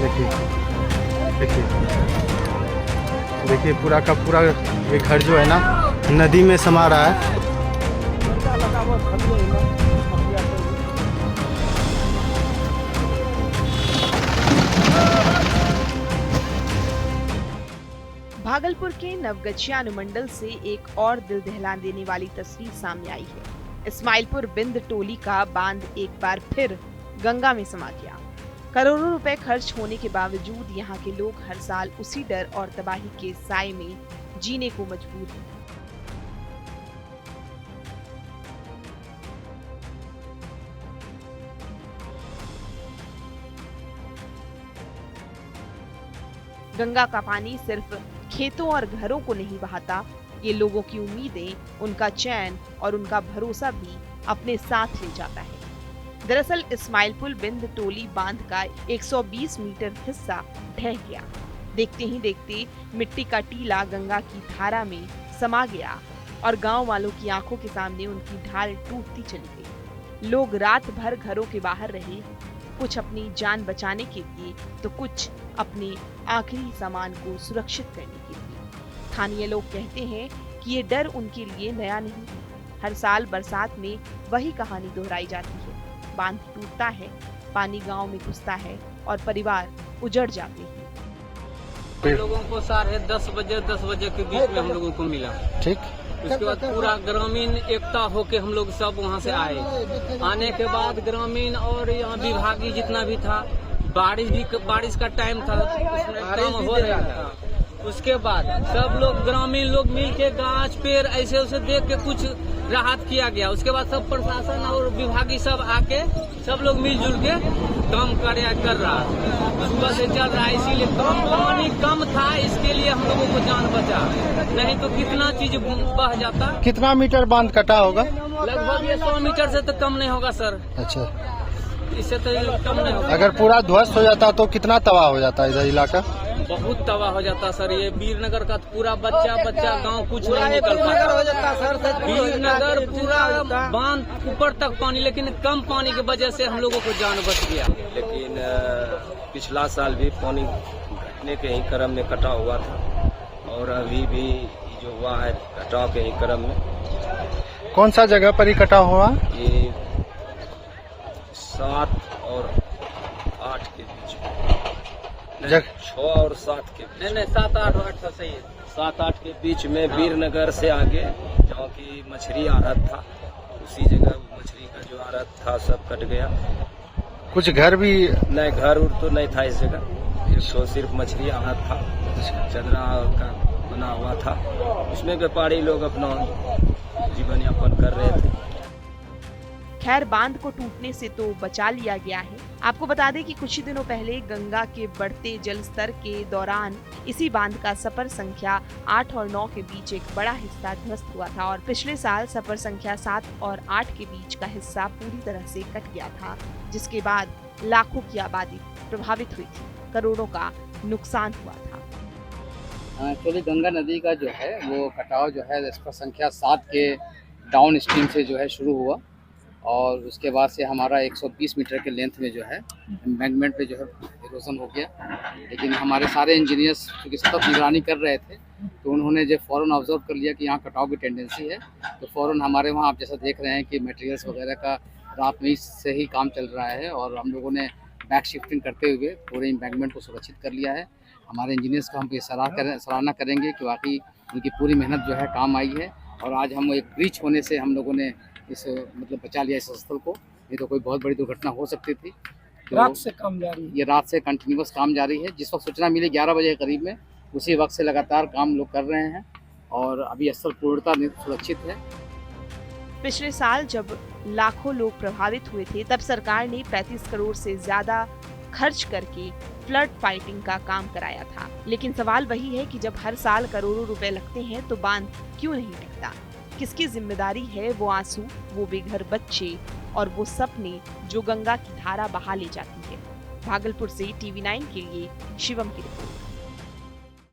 देखिए देखिए देखिए, पूरा का पूरा ये घर जो है ना नदी में समा रहा है। भागलपुर के नवगछिया अनुमंडल से एक और दिल दहला देने वाली तस्वीर सामने आई है। इस्माइलपुर बिंद टोली का बांध एक बार फिर गंगा में समा गया। करोड़ों रुपए खर्च होने के बावजूद यहाँ के लोग हर साल उसी डर और तबाही के साए में जीने को मजबूर हैं। गंगा का पानी सिर्फ खेतों और घरों को नहीं बहाता, ये लोगों की उम्मीदें, उनका चैन और उनका भरोसा भी अपने साथ ले जाता है। दरअसल इस्माइलपुर बिंद टोली बांध का 120 मीटर हिस्सा ढह गया। देखते ही देखते मिट्टी का टीला गंगा की धारा में समा गया और गांव वालों की आंखों के सामने उनकी ढाल टूटती चली गई। लोग रात भर घरों के बाहर रहे, कुछ अपनी जान बचाने के लिए तो कुछ अपने आखिरी सामान को सुरक्षित करने के लिए। स्थानीय लोग कहते हैं कि ये डर उनके लिए नया नहीं है। हर साल बरसात में वही कहानी दोहराई जाती है। बांध टूटता है, पानी गांव में घुसता है और परिवार उजड़ जाते हैं। हम लोगों को 10:30 बजे के बीच में हम लोगों को मिला। ठीक। उसके बाद पूरा ग्रामीण एकता होके हम लोग सब वहाँ से आए। आने के बाद ग्रामीण और यहाँ विभागीय जितना भी था, बारिश का टाइम था, उसमें काम हो रहा था। उसके बाद सब लोग ग्रामीण लोग मिल के गाछ पेड़ ऐसे उसे देख के कुछ राहत किया गया। उसके बाद सब प्रशासन और विभागीय सब आके सब लोग मिलजुल के काम कर रहा है। सुबह से चल रहा है, इसीलिए पानी कम था, इसके लिए हम लोगों को जान बचा, नहीं तो कितना चीज बह जाता। कितना मीटर बांध कटा होगा? लगभग 100 मीटर से तो कम नहीं होगा सर। अच्छा, इससे तो कम नहीं होगा। अगर पूरा ध्वस्त हो जाता तो कितना तबाह हो जाता है इधर इलाका? बहुत तबाह हो जाता सर। ये वीरनगर का पूरा बच्चा गांव कुछ नहीं निकलता हो जाता सर। वीरनगर पूरा बांध ऊपर तक पानी, लेकिन कम पानी की वजह से हम लोगों को जान बच गया। लेकिन पिछला साल भी पानी घटने के ही क्रम में कटा हुआ था और अभी भी जो हुआ है कटाव के ही क्रम में। कौन सा जगह पर ही कटा हुआ? ये 7 और 8 के बीच में। 6 और 7 के बीच। नहीं 7, 8 और 8 तो सही है। 7, 8 के बीच में वीरनगर से आगे जहाँ की मछली आड़त था, उसी जगह मछली का जो आड़त था सब कट गया। कुछ घर भी नहीं, घर उर तो नहीं था इस जगह। एक तो सिर्फ मछली आड़त था, चदरा का बना हुआ था, उसमें व्यापारी लोग अपना जीवन यापन कर रहे थे। खैर, बांध को टूटने से तो बचा लिया गया है। आपको बता दें कि कुछ ही दिनों पहले गंगा के बढ़ते जल स्तर के दौरान इसी बांध का सफर संख्या 8 और 9 के बीच एक बड़ा हिस्सा ध्वस्त हुआ था और पिछले साल सफर संख्या 7 और 8 के बीच का हिस्सा पूरी तरह से कट गया था, जिसके बाद लाखों की आबादी प्रभावित हुई थी, करोड़ों का नुकसान हुआ था। एक्चुअली गंगा नदी का जो है वो कटाव जो है सफर संख्या 7 के डाउन स्ट्रीम से जो है शुरू हुआ और उसके बाद से हमारा 120 मीटर के लेंथ में जो है एम्बैंकमेंट पे जो है इरोजन हो गया। लेकिन हमारे सारे इंजीनियर्स क्योंकि सतत निगरानी कर रहे थे तो उन्होंने जो फ़ौरन ऑब्जर्व कर लिया कि यहाँ कटाव की टेंडेंसी है, तो फ़ौरन हमारे वहाँ आप जैसा देख रहे हैं कि मटेरियल्स वगैरह का रात में से ही काम चल रहा है और हम लोगों ने बैक शिफ्टिंग करते हुए पूरे एम्बैंकमेंट को सुरक्षित कर लिया है। हमारे इंजीनियर्स का हम ये सराहना करेंगे कि वाकई उनकी पूरी मेहनत जो है काम आई है और आज हम एक ब्रीच होने से हम लोगों ने इस मतलब बचा लिया इस स्थल को। ये तो कोई बहुत बड़ी दुर्घटना हो सकती थी। तो रात से काम जारी है। ये रात से कंटिन्यूअस काम जारी है। जिस वक्त सूचना मिली 11 बजे के करीब में, उसी वक्त से लगातार काम लोग कर रहे हैं और अभी स्थल पूर्णतः सुरक्षित है। पिछले साल जब लाखों लोग प्रभावित हुए थे तब सरकार ने 35 करोड़ से ज्यादा खर्च करके फ्लड फाइटिंग का काम कराया था। लेकिन सवाल वही है कि जब हर साल करोड़ों रुपए लगते हैं तो बांध क्यों नहीं टिकता? किसकी जिम्मेदारी है वो आंसू, वो बेघर बच्चे और वो सपने जो गंगा की धारा बहा ले जाती है? भागलपुर से TV9 के लिए शिवम की रिपोर्ट।